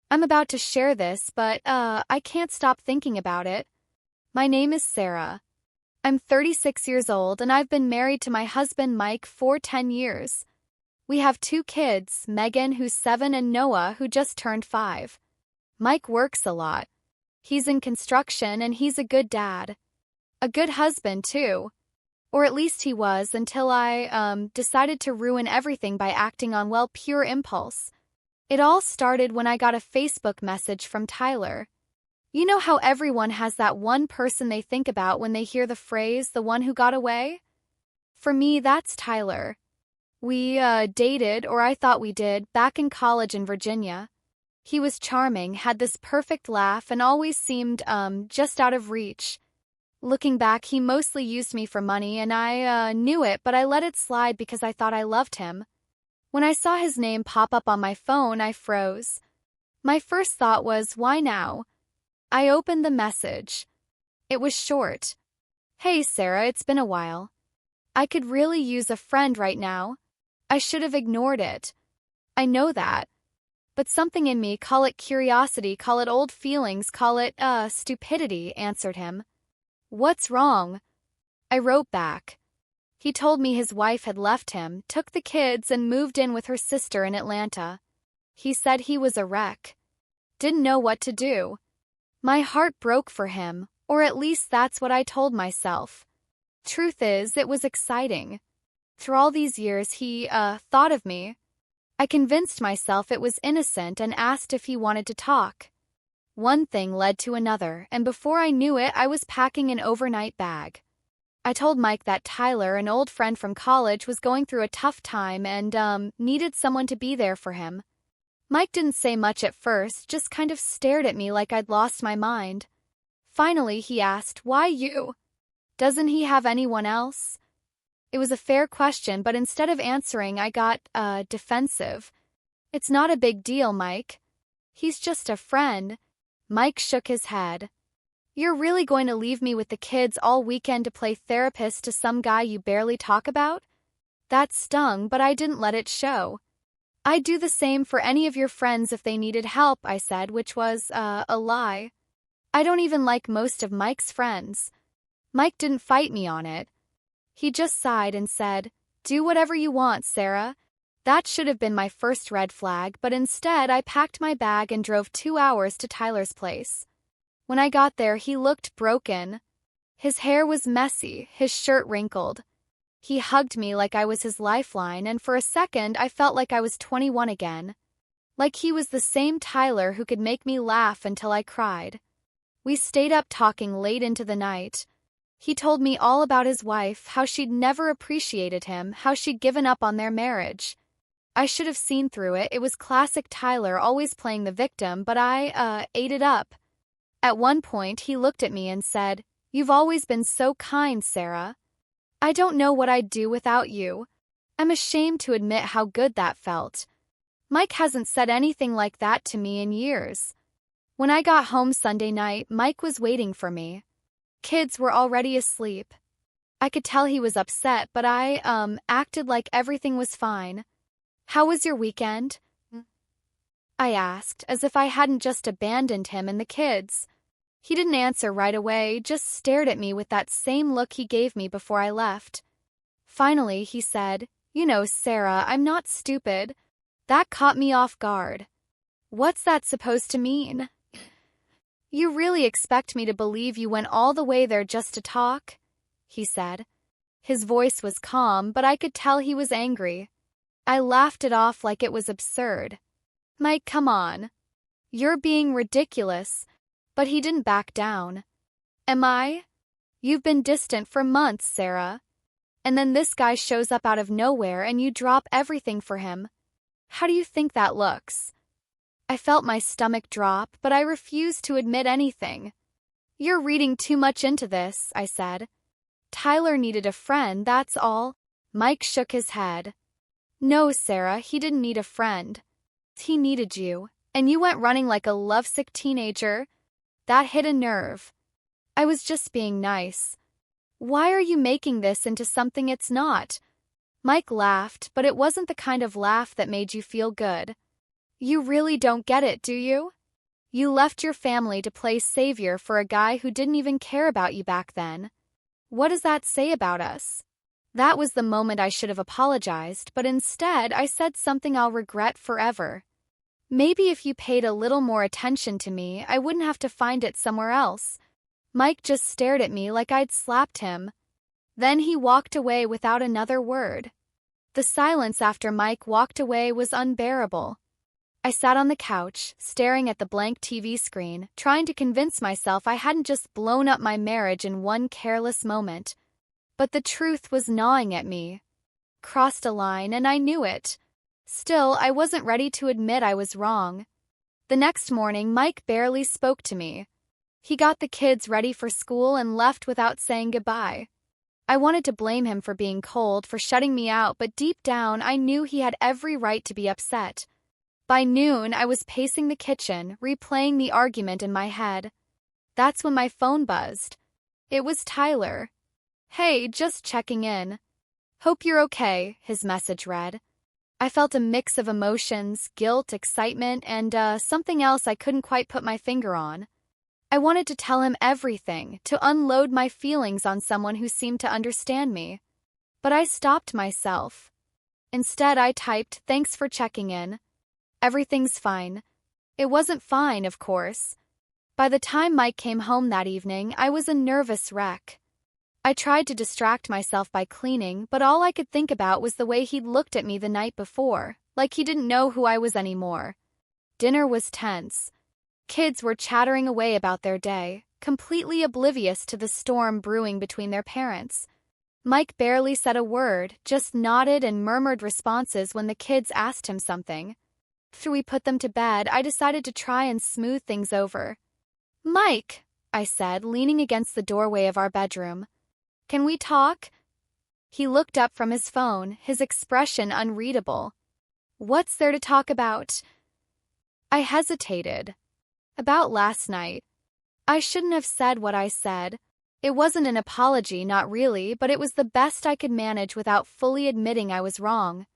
I'm about to share this, but, I can't stop thinking about it. My name is Sarah. I'm 36 years old and I've been married to my husband Mike for 10 years. We have two kids, Megan, who's 7, and Noah, who just turned 5. Mike works a lot. He's in construction and he's a good dad. A good husband, too. Or at least he was until I decided to ruin everything by acting on, well, pure impulse. It all started when I got a Facebook message from Tyler. You know how everyone has that one person they think about when they hear the phrase, the one who got away? For me, that's Tyler. We dated, or I thought we did, back in college in Virginia. He was charming, had this perfect laugh, and always seemed just out of reach. Looking back, he mostly used me for money, and I knew it, but I let it slide because I thought I loved him. When I saw his name pop up on my phone, I froze. My first thought was, why now? I opened the message. It was short. Hey, Sarah, it's been a while. I could really use a friend right now. I should have ignored it. I know that. But something in me, call it curiosity, call it old feelings, call it, stupidity, answered him. What's wrong? I wrote back. He told me his wife had left him, took the kids, and moved in with her sister in Atlanta. He said he was a wreck. Didn't know what to do. My heart broke for him, or at least that's what I told myself. Truth is, it was exciting. Through all these years, he, thought of me. I convinced myself it was innocent and asked if he wanted to talk. One thing led to another, and before I knew it, I was packing an overnight bag. I told Mike that Tyler, an old friend from college, was going through a tough time and, needed someone to be there for him. Mike didn't say much at first, just kind of stared at me like I'd lost my mind. Finally, he asked, "Why you? Doesn't he have anyone else?" It was a fair question, but instead of answering, I got, defensive. "It's not a big deal, Mike. He's just a friend." Mike shook his head. "You're really going to leave me with the kids all weekend to play therapist to some guy you barely talk about?" That stung, but I didn't let it show. "I'd do the same for any of your friends if they needed help," I said, which was, a lie. I don't even like most of Mike's friends. Mike didn't fight me on it. He just sighed and said, "Do whatever you want, Sarah." That should have been my first red flag, but instead I packed my bag and drove 2 hours to Tyler's place. When I got there, he looked broken. His hair was messy, his shirt wrinkled. He hugged me like I was his lifeline, and for a second I felt like I was 21 again. Like he was the same Tyler who could make me laugh until I cried. We stayed up talking late into the night. He told me all about his wife, how she'd never appreciated him, how she'd given up on their marriage. I should have seen through it. It was classic Tyler, always playing the victim, but I ate it up. At one point, he looked at me and said, "You've always been so kind, Sarah. I don't know what I'd do without you." I'm ashamed to admit how good that felt. Mike hasn't said anything like that to me in years. When I got home Sunday night, Mike was waiting for me. Kids were already asleep. I could tell he was upset, but I, acted like everything was fine. "How was your weekend?" I asked, as if I hadn't just abandoned him and the kids. He didn't answer right away, just stared at me with that same look he gave me before I left. Finally, he said, "You know, Sarah, I'm not stupid." That caught me off guard. What's that supposed to mean? "You really expect me to believe you went all the way there just to talk?" he said. His voice was calm, but I could tell he was angry. I laughed it off like it was absurd. "Mike, come on. You're being ridiculous." But he didn't back down. "Am I? You've been distant for months, Sarah. And then this guy shows up out of nowhere and you drop everything for him. How do you think that looks?" I felt my stomach drop, but I refused to admit anything. "You're reading too much into this," I said. "Tyler needed a friend, that's all." Mike shook his head. "No, Sarah, he didn't need a friend. He needed you, and you went running like a lovesick teenager. That hit a nerve. I was just being nice. Why are you making this into something it's not?" Mike laughed, but it wasn't the kind of laugh that made you feel good. "You really don't get it, do you?" You left your family to play savior for a guy who didn't even care about you back then. What does that say about us? That was the moment I should have apologized, but instead I said something I'll regret forever. Maybe if you paid a little more attention to me, I wouldn't have to find it somewhere else. Mike just stared at me like I'd slapped him. Then he walked away without another word. The silence after Mike walked away was unbearable. I sat on the couch, staring at the blank TV screen, trying to convince myself I hadn't just blown up my marriage in one careless moment. But the truth was gnawing at me. Crossed a line, and I knew it. Still, I wasn't ready to admit I was wrong. The next morning, Mike barely spoke to me. He got the kids ready for school and left without saying goodbye. I wanted to blame him for being cold, for shutting me out, but deep down I knew he had every right to be upset. By noon, I was pacing the kitchen, replaying the argument in my head. That's when my phone buzzed. It was Tyler. "Hey, just checking in. Hope you're okay," his message read. I felt a mix of emotions, guilt, excitement, and something else I couldn't quite put my finger on. I wanted to tell him everything, to unload my feelings on someone who seemed to understand me. But I stopped myself. Instead, I typed, "Thanks for checking in. Everything's fine." It wasn't fine, of course. By the time Mike came home that evening, I was a nervous wreck. I tried to distract myself by cleaning, but all I could think about was the way he'd looked at me the night before, like he didn't know who I was anymore. Dinner was tense. Kids were chattering away about their day, completely oblivious to the storm brewing between their parents. Mike barely said a word, just nodded and murmured responses when the kids asked him something. After we put them to bed, I decided to try and smooth things over. "Mike," I said, leaning against the doorway of our bedroom. "Can we talk?" He looked up from his phone, his expression unreadable. "What's there to talk about?" I hesitated. "About last night." I shouldn't have said what I said. It wasn't an apology, not really, but it was the best I could manage without fully admitting I was wrong.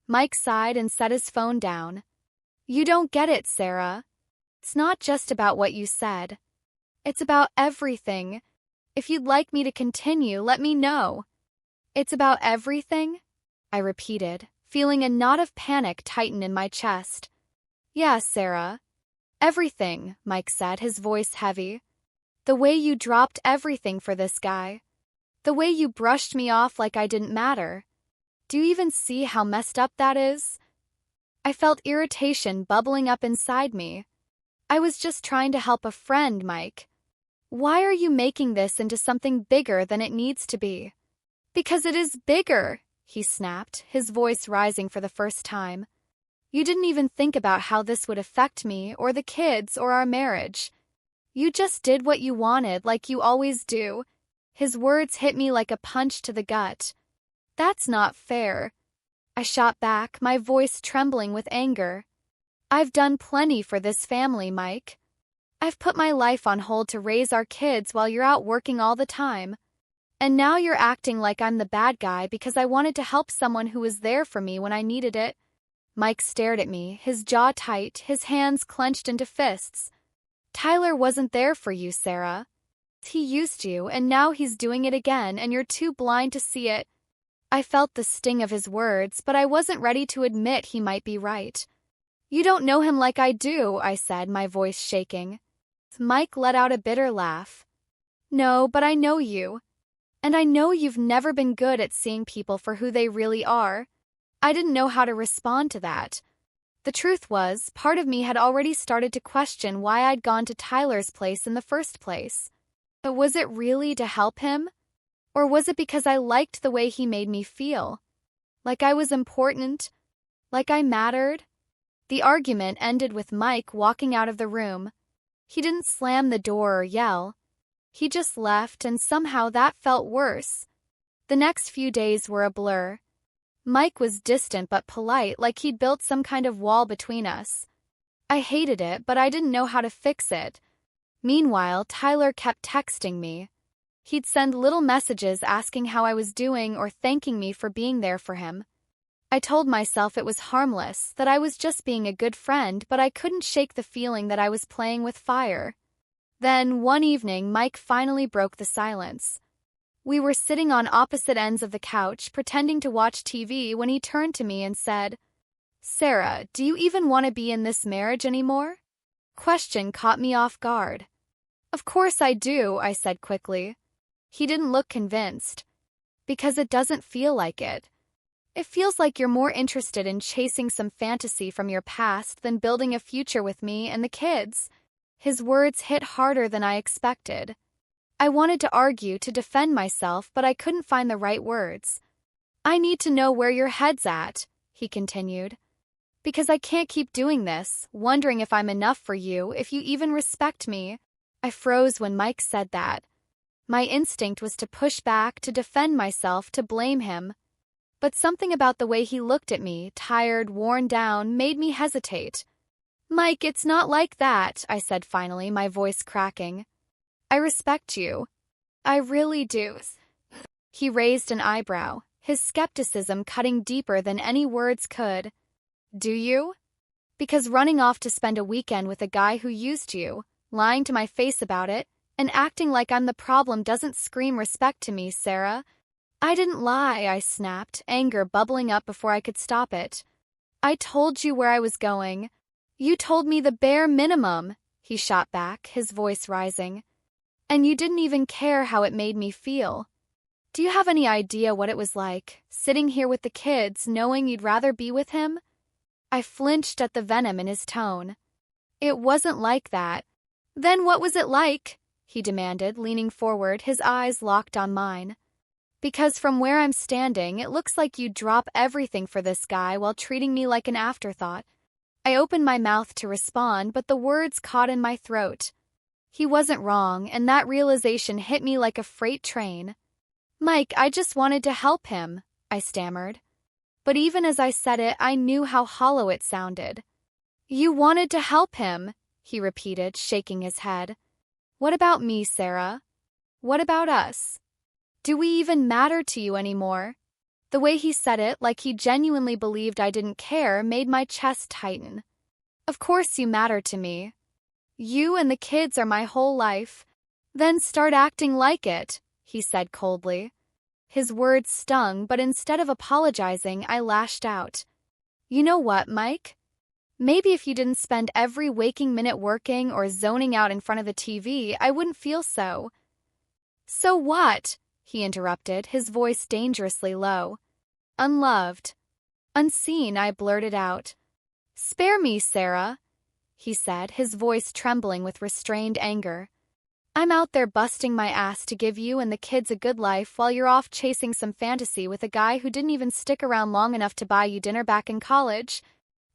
Mike sighed and set his phone down. "You don't get it, Sarah. It's not just about what you said. It's about everything. If you'd like me to continue, let me know." "It's about everything?" I repeated, feeling a knot of panic tighten in my chest. "Yeah, Sarah. Everything," Mike said, his voice heavy. "The way you dropped everything for this guy. The way you brushed me off like I didn't matter. Do you even see how messed up that is?" I felt irritation bubbling up inside me. "I was just trying to help a friend, Mike. Why are you making this into something bigger than it needs to be?" "Because it is bigger," he snapped, his voice rising for the first time. "You didn't even think about how this would affect me, or the kids, or our marriage. You just did what you wanted, like you always do." His words hit me like a punch to the gut. "That's not fair." I shot back, my voice trembling with anger. "I've done plenty for this family, Mike. I've put my life on hold to raise our kids while you're out working all the time. And now you're acting like I'm the bad guy because I wanted to help someone who was there for me when I needed it." Mike stared at me, his jaw tight, his hands clenched into fists. "Tyler wasn't there for you, Sarah. He used you, and now he's doing it again, and you're too blind to see it." I felt the sting of his words, but I wasn't ready to admit he might be right. "You don't know him like I do," I said, my voice shaking. Mike let out a bitter laugh. "No, but I know you. And I know you've never been good at seeing people for who they really are." I didn't know how to respond to that. The truth was, part of me had already started to question why I'd gone to Tyler's place in the first place. But was it really to help him? Or was it because I liked the way he made me feel? Like I was important? Like I mattered? The argument ended with Mike walking out of the room. He didn't slam the door or yell. He just left, and somehow that felt worse. The next few days were a blur. Mike was distant but polite, like he'd built some kind of wall between us. I hated it, but I didn't know how to fix it. Meanwhile, Tyler kept texting me. He'd send little messages asking how I was doing or thanking me for being there for him. I told myself it was harmless, that I was just being a good friend, but I couldn't shake the feeling that I was playing with fire. Then, one evening, Mike finally broke the silence. We were sitting on opposite ends of the couch, pretending to watch TV, when he turned to me and said, "Sarah, do you even want to be in this marriage anymore?" Question caught me off guard. "Of course I do," I said quickly. He didn't look convinced. "Because it doesn't feel like it. It feels like you're more interested in chasing some fantasy from your past than building a future with me and the kids." His words hit harder than I expected. I wanted to argue, to defend myself, but I couldn't find the right words. "I need to know where your head's at," he continued. "Because I can't keep doing this, wondering if I'm enough for you, if you even respect me." I froze when Mike said that. My instinct was to push back, to defend myself, to blame him. But something about the way he looked at me, tired, worn down, made me hesitate. "Mike, it's not like that," I said finally, my voice cracking. "I respect you. I really do." He raised an eyebrow, his skepticism cutting deeper than any words could. "Do you? Because running off to spend a weekend with a guy who used you, lying to my face about it, and acting like I'm the problem doesn't scream respect to me, Sarah." "I didn't lie," I snapped, anger bubbling up before I could stop it. "I told you where I was going. You told me the bare minimum," he shot back, his voice rising. "And you didn't even care how it made me feel. Do you have any idea what it was like, sitting here with the kids, knowing you'd rather be with him?" I flinched at the venom in his tone. "It wasn't like that." "Then what was it like?" he demanded, leaning forward, his eyes locked on mine. "Because from where I'm standing, it looks like you'd drop everything for this guy while treating me like an afterthought." I opened my mouth to respond, but the words caught in my throat. He wasn't wrong, and that realization hit me like a freight train. "Mike, I just wanted to help him," I stammered. But even as I said it, I knew how hollow it sounded. "You wanted to help him," he repeated, shaking his head. "What about me, Sarah? What about us? Do we even matter to you anymore?" The way he said it, like he genuinely believed I didn't care, made my chest tighten. "Of course you matter to me. You and the kids are my whole life." "Then start acting like it," he said coldly. His words stung, but instead of apologizing, I lashed out. "You know what, Mike? Maybe if you didn't spend every waking minute working or zoning out in front of the TV, I wouldn't feel so." "So what?" he interrupted, his voice dangerously low. "Unloved. Unseen," I blurted out. "Spare me, Sarah," he said, his voice trembling with restrained anger. "I'm out there busting my ass to give you and the kids a good life while you're off chasing some fantasy with a guy who didn't even stick around long enough to buy you dinner back in college.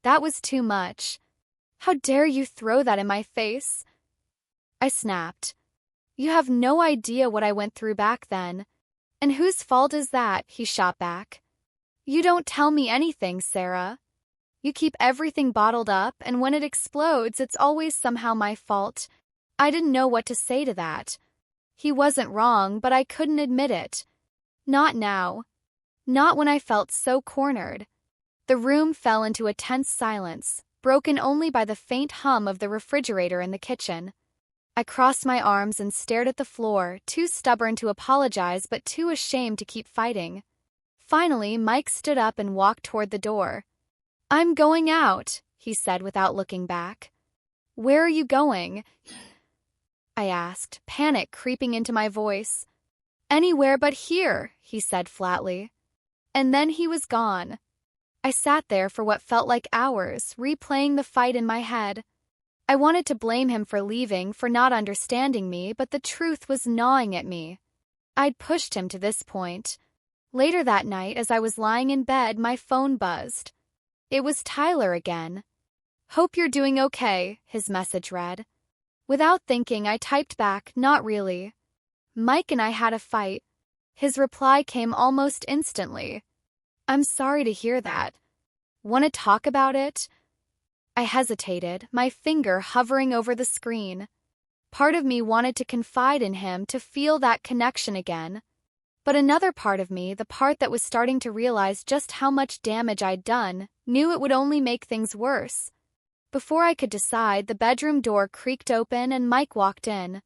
That was too much. How dare you throw that in my face?" I snapped. "You have no idea what I went through back then. And whose fault is that?" he shot back. "You don't tell me anything, Sarah. You keep everything bottled up, and when it explodes, it's always somehow my fault." I didn't know what to say to that. He wasn't wrong, but I couldn't admit it. Not now. Not when I felt so cornered. The room fell into a tense silence, broken only by the faint hum of the refrigerator in the kitchen. I crossed my arms and stared at the floor, too stubborn to apologize but too ashamed to keep fighting. Finally, Mike stood up and walked toward the door. "I'm going out," he said without looking back. "Where are you going?" I asked, panic creeping into my voice. "Anywhere but here," he said flatly. And then he was gone. I sat there for what felt like hours, replaying the fight in my head. I wanted to blame him for leaving, for not understanding me, but the truth was gnawing at me. I'd pushed him to this point. Later that night, as I was lying in bed, my phone buzzed. It was Tyler again. "Hope you're doing okay," his message read. Without thinking, I typed back, "Not really. Mike and I had a fight." His reply came almost instantly. "I'm sorry to hear that. Want to talk about it?" I hesitated, my finger hovering over the screen. Part of me wanted to confide in him, to feel that connection again. But another part of me, the part that was starting to realize just how much damage I'd done, knew it would only make things worse. Before I could decide, the bedroom door creaked open and Mike walked in.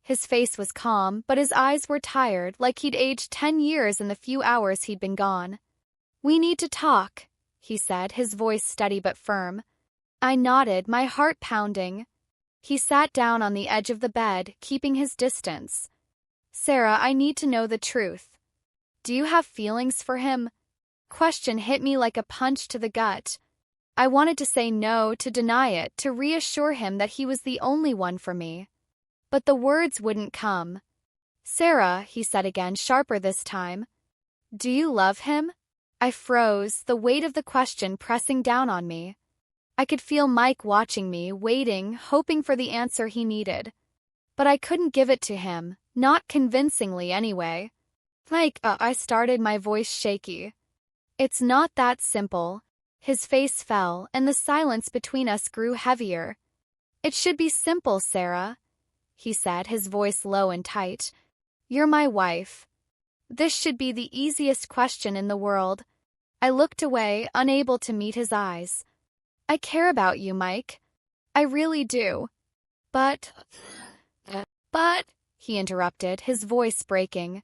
His face was calm, but his eyes were tired, like he'd aged 10 years in the few hours he'd been gone. "We need to talk," he said, his voice steady but firm. I nodded, my heart pounding. He sat down on the edge of the bed, keeping his distance. "Sarah, I need to know the truth. Do you have feelings for him?" Question hit me like a punch to the gut. I wanted to say no, to deny it, to reassure him that he was the only one for me. But the words wouldn't come. "Sarah," he said again, sharper this time. "Do you love him?" I froze, the weight of the question pressing down on me. I could feel Mike watching me, waiting, hoping for the answer he needed. But I couldn't give it to him, not convincingly anyway. I started, my voice shaky. "It's not that simple." His face fell, and the silence between us grew heavier. "It should be simple, Sarah," he said, his voice low and tight. "You're my wife. This should be the easiest question in the world." I looked away, unable to meet his eyes. "I care about you, Mike. I really do. But, he interrupted, his voice breaking.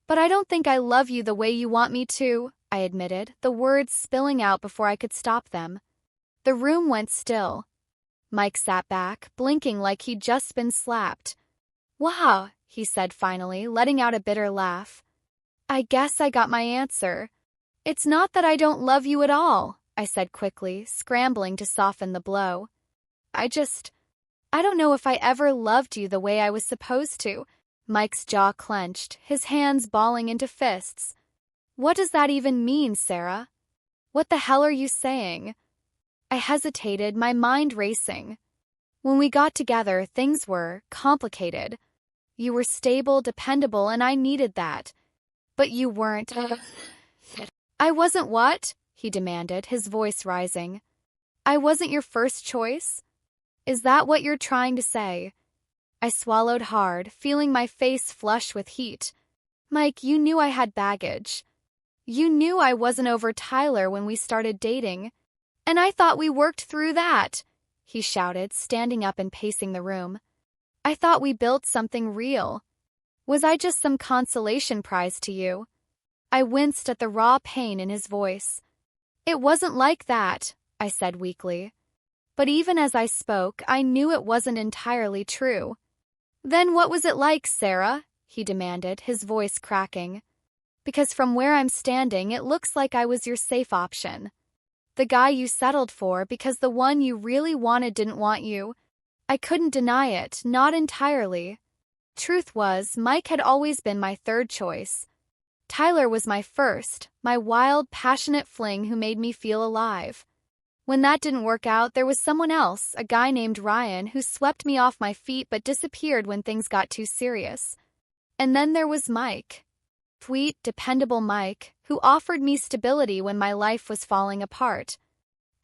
"But I don't think I love you the way you want me to," I admitted, the words spilling out before I could stop them. The room went still. Mike sat back, blinking like he'd just been slapped. "Wow," he said finally, letting out a bitter laugh. "I guess I got my answer. It's not that I don't love you at all," I said quickly, scrambling to soften the blow. I don't know if I ever loved you the way I was supposed to." Mike's jaw clenched, his hands balling into fists. "What does that even mean, Sarah? What the hell are you saying?" I hesitated, my mind racing. "When we got together, things were complicated. You were stable, dependable, and I needed that. But you weren't." "I wasn't what?" he demanded, his voice rising. "I wasn't your first choice? Is that what you're trying to say?" I swallowed hard, feeling my face flush with heat. "Mike, you knew I had baggage. You knew I wasn't over Tyler when we started dating. And I thought we worked through that," he shouted, standing up and pacing the room. "I thought we built something real. Was I just some consolation prize to you?" I winced at the raw pain in his voice. "It wasn't like that," I said weakly. But even as I spoke, I knew it wasn't entirely true. "Then what was it like, Sarah?" he demanded, his voice cracking. "Because from where I'm standing, it looks like I was your safe option. The guy you settled for because the one you really wanted didn't want you. I couldn't deny it, not entirely. Truth was, Mike had always been my third choice. Tyler was my first, my wild, passionate fling who made me feel alive. When that didn't work out, there was someone else, a guy named Ryan, who swept me off my feet but disappeared when things got too serious. And then there was Mike. Sweet, dependable Mike, who offered me stability when my life was falling apart.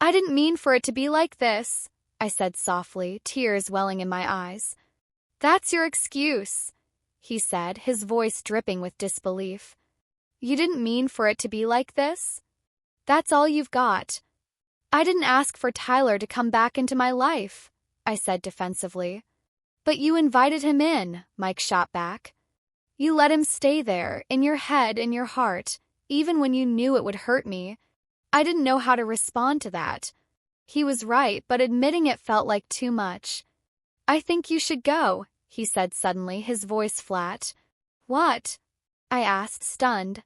I didn't mean for it to be like this," I said softly, tears welling in my eyes. "That's your excuse," he said, his voice dripping with disbelief. "You didn't mean for it to be like this? That's all you've got." "I didn't ask for Tyler to come back into my life," I said defensively. "But you invited him in," Mike shot back. "You let him stay there, in your head, in your heart, even when you knew it would hurt me. I didn't know how to respond to that." He was right, but admitting it felt like too much. "I think you should go," he said suddenly, his voice flat. "What?" I asked, stunned.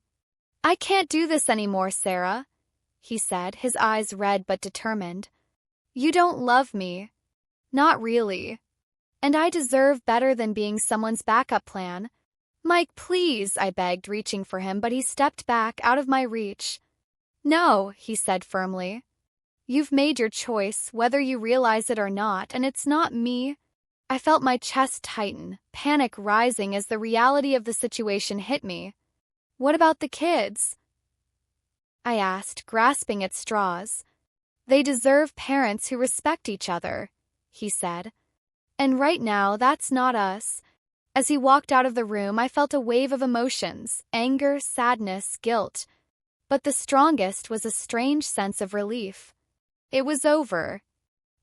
"I can't do this anymore, Sarah," he said, his eyes red but determined. "You don't love me. Not really. And I deserve better than being someone's backup plan." "Mike, please," I begged, reaching for him, but he stepped back, out of my reach. "No," he said firmly. "You've made your choice, whether you realize it or not, and it's not me." I felt my chest tighten, panic rising as the reality of the situation hit me. "What about the kids?" I asked, grasping at straws. "They deserve parents who respect each other," he said. "And right now, that's not us. As he walked out of the room, I felt a wave of emotions: anger, sadness, guilt. But the strongest was a strange sense of relief. It was over.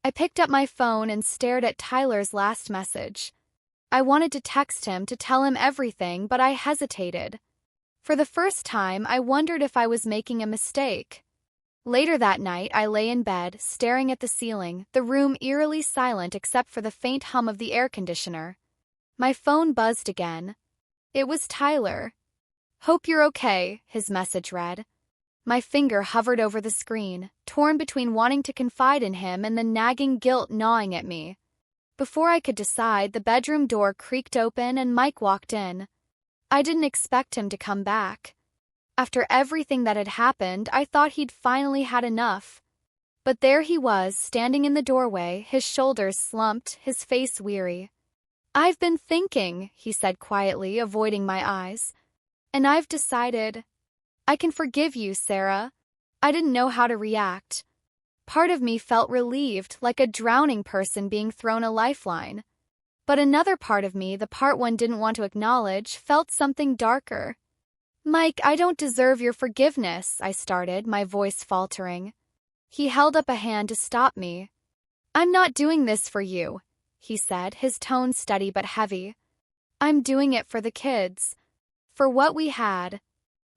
I picked up my phone and stared at Tyler's last message. I wanted to text him to tell him everything, but I hesitated. For the first time, I wondered if I was making a mistake. Later that night, I lay in bed, staring at the ceiling, the room eerily silent except for the faint hum of the air conditioner. My phone buzzed again. It was Tyler. "Hope you're okay," his message read. My finger hovered over the screen, torn between wanting to confide in him and the nagging guilt gnawing at me. Before I could decide, the bedroom door creaked open and Mike walked in. I didn't expect him to come back. After everything that had happened, I thought he'd finally had enough. But there he was, standing in the doorway, his shoulders slumped, his face weary. "I've been thinking," he said quietly, avoiding my eyes. "And I've decided. I can forgive you, Sarah." I didn't know how to react. Part of me felt relieved, like a drowning person being thrown a lifeline. But another part of me, the part one didn't want to acknowledge, felt something darker. "Mike, I don't deserve your forgiveness," I started, my voice faltering. He held up a hand to stop me. "I'm not doing this for you," he said, his tone steady but heavy. "I'm doing it for the kids. For what we had.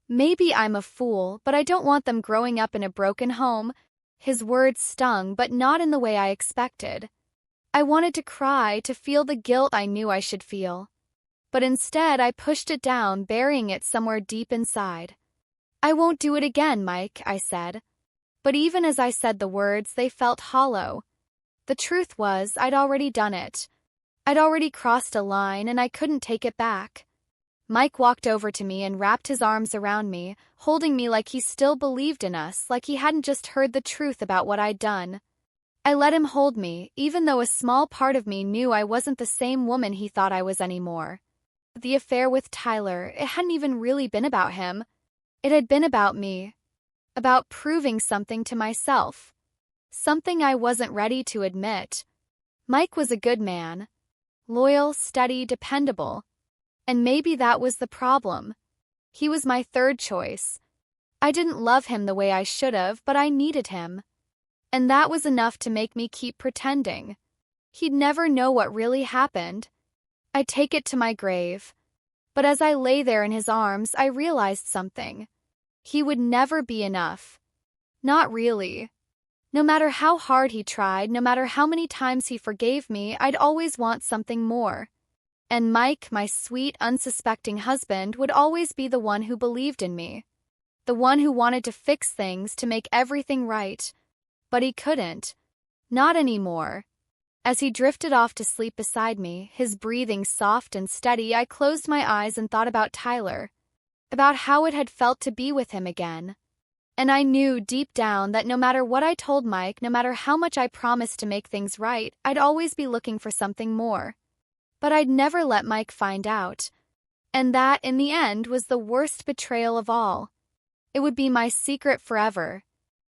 Maybe I'm a fool, but I don't want them growing up in a broken home." His words stung, but not in the way I expected. I wanted to cry, to feel the guilt I knew I should feel. But instead, I pushed it down, burying it somewhere deep inside. "I won't do it again, Mike," I said. But even as I said the words, they felt hollow. The truth was, I'd already done it. I'd already crossed a line, and I couldn't take it back. Mike walked over to me and wrapped his arms around me, holding me like he still believed in us, like he hadn't just heard the truth about what I'd done. I let him hold me, even though a small part of me knew I wasn't the same woman he thought I was anymore. The affair with Tyler, it hadn't even really been about him. It had been about me. About proving something to myself. Something I wasn't ready to admit. Mike was a good man. Loyal, steady, dependable. And maybe that was the problem. He was my third choice. I didn't love him the way I should have, but I needed him. And that was enough to make me keep pretending. He'd never know what really happened. I'd take it to my grave. But as I lay there in his arms, I realized something. He would never be enough. Not really. No matter how hard he tried, no matter how many times he forgave me, I'd always want something more. And Mike, my sweet, unsuspecting husband, would always be the one who believed in me. The one who wanted to fix things, to make everything right. But he couldn't. Not anymore. As he drifted off to sleep beside me, his breathing soft and steady, I closed my eyes and thought about Tyler. About how it had felt to be with him again. And I knew deep down that no matter what I told Mike, no matter how much I promised to make things right, I'd always be looking for something more. But I'd never let Mike find out. And that, in the end, was the worst betrayal of all. It would be my secret forever.